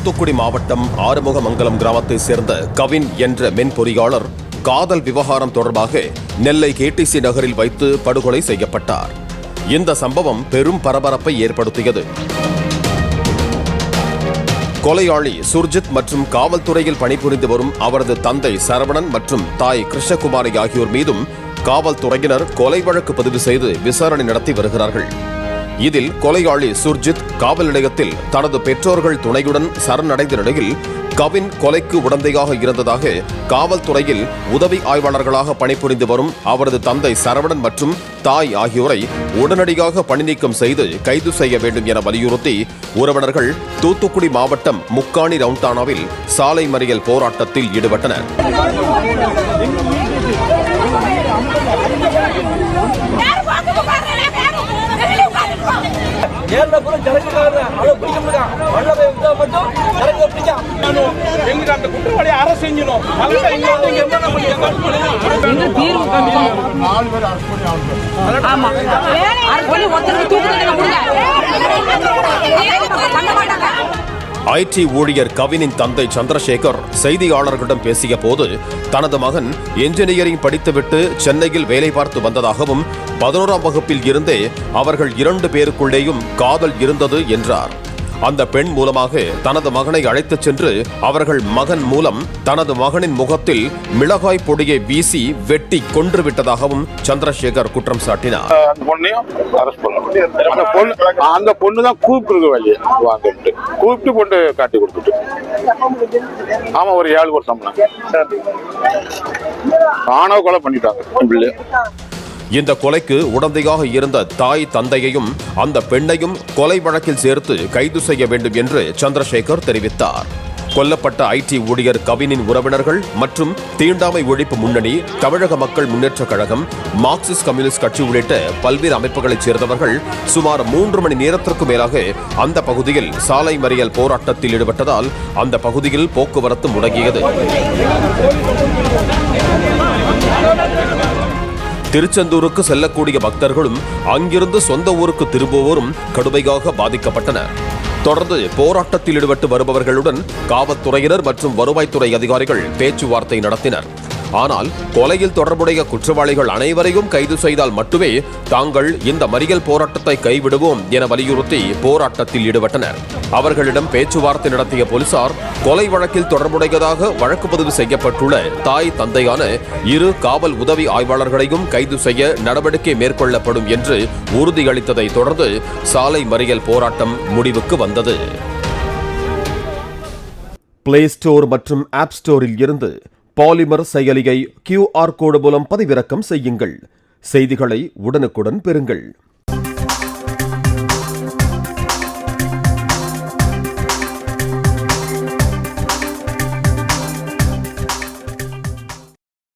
தூத்துக்குடி மாவட்டம் ஆறுமுகமங்கலம் கிராமத்தை சேர்ந்த கவின் என்ற மென்பொறியாளர் காதல் விவகாரம் தொடர்பாக நெல்லை கேடிசி நகரில் வைத்து படுகொலை செய்யப்பட்டார். இந்த சம்பவம் பெரும் பரபரப்பை ஏற்படுத்தியது. கொலையாளி சுர்ஜித் மற்றும் காவல்துறையில் பணிபுரிந்து வரும் அவரது தந்தை சரவணன் மற்றும் தாய் கிருஷ்ணகுமாரி ஆகியோர் மீதும் காவல்துறையினர் கொலை வழக்கு பதிவு செய்து விசாரணை நடத்தி வருகிறார்கள். இதில் கொலையாளி சுர்ஜித் காவல் நிலையத்தில் தனது பெற்றோர்கள் துணையுடன் சரணடைந்த நிலையில் கவின் கொலைக்கு உடந்தையாக இருந்ததாக காவல்துறையில் உதவி ஆய்வாளர்களாக பணிபுரிந்து வரும் அவரது தந்தை சரவணன் மற்றும் தாய் ஆகியோரை உடனடியாக பணிநீக்கம் செய்து கைது செய்ய வேண்டும் என வலியுறுத்தி உறவினர்கள் தூத்துக்குடி மாவட்டம் முக்காணி ரவுண்டானாவில் சாலை மறியல் போராட்டத்தில் ஈடுபட்டனர். ஐடி ஊழியர் கவினின் தந்தை சந்திரசேகர் செய்தியாளர்களிடம் பேசிய போது தனது மகன் என்ஜினியரிங் படித்துவிட்டு சென்னையில் வேலை பார்த்து வந்ததாகவும் 11ஆம் வகுப்பில் இருந்தே அவர்கள் 2 பேருக்குள்ளேயும் காதல் இருந்தது என்றார். அந்த பெண் மூலமாக தனது மகனை அழைத்துச் சென்று அவர்கள் மகன் மூலம் தனது மகனின் முகத்தில் மிளகாய் பொடியை வீசி வெட்டி கொன்று விட்டதாகவும் சந்திரசேகர் குற்றம் சாட்டினார். அந்த பொண்ணு தான் கூப்பிட்டு பொண்ணு காட்டி கொடுத்துட்டு ஆமா ஒரு 7 வருஷம் ஆணவ கொலை பண்ணிட்டாங்க. இந்த கொலைக்கு உடந்தையாக இருந்த தாய் தந்தையையும் அந்த பெண்ணையும் கொலை வழக்கில் சேர்த்து கைது செய்ய வேண்டும் என்று சந்திரசேகர் தெரிவித்தார். கொல்லப்பட்ட ஐடி ஊழியர் கவினின் உறவினர்கள் மற்றும் தீண்டாமை ஒழிப்பு முன்னணி, தமிழக மக்கள் முன்னேற்றக் கழகம், மார்க்சிஸ்ட் கம்யூனிஸ்ட் கட்சி உள்ளிட்ட பல்வேறு அமைப்புகளைச் சேர்ந்தவர்கள் சுமார் 3 மணி நேரத்திற்கு மேலாக அந்த பகுதியில் சாலை மறியல் போராட்டத்தில் ஈடுபட்டதால் அந்த பகுதியில் போக்குவரத்து முடங்கியது. திருச்செந்தூருக்கு செல்லக்கூடிய பக்தர்களும் அங்கிருந்து சொந்த ஊருக்கு திரும்புவோரும் கடுமையாக பாதிக்கப்பட்டனர். தொடர்ந்து போராட்டத்தில் ஈடுபட்டு வருபவர்களுடன் காவல்துறையினர் மற்றும் வருவாய்த்துறை அதிகாரிகள் பேச்சுவார்த்தை நடத்தினர். ஆனால் கொலையில் தொடர்புடைய குற்றவாளிகள் அனைவரையும் கைது செய்தால் மட்டுமே தாங்கள் இந்த மறியல் போராட்டத்தை கைவிடுவோம் என வலியுறுத்தி போராட்டத்தில் ஈடுபட்டனர். அவர்களிடம் பேச்சுவார்த்தை நடத்திய போலீசார் கொலை வழக்கில் தொடர்புடையதாக வழக்கு பதிவு செய்யப்பட்டுள்ள தாய் தந்தையான 2 காவல் உதவி ஆய்வாளர்களையும் கைது செய்ய நடவடிக்கை மேற்கொள்ளப்படும் என்று உறுதியளித்ததை தொடர்ந்து சாலை மறியல் போராட்டம் முடிவுக்கு வந்தது. பிளே ஸ்டோர் மற்றும் ஆப் ஸ்டோரில் இருந்து பாலிமர் செயலியை QR கோடு மூலம் பதிவிறக்கம் செய்யுங்கள். செய்திகளை உடனுக்குடன் பெறுங்கள்.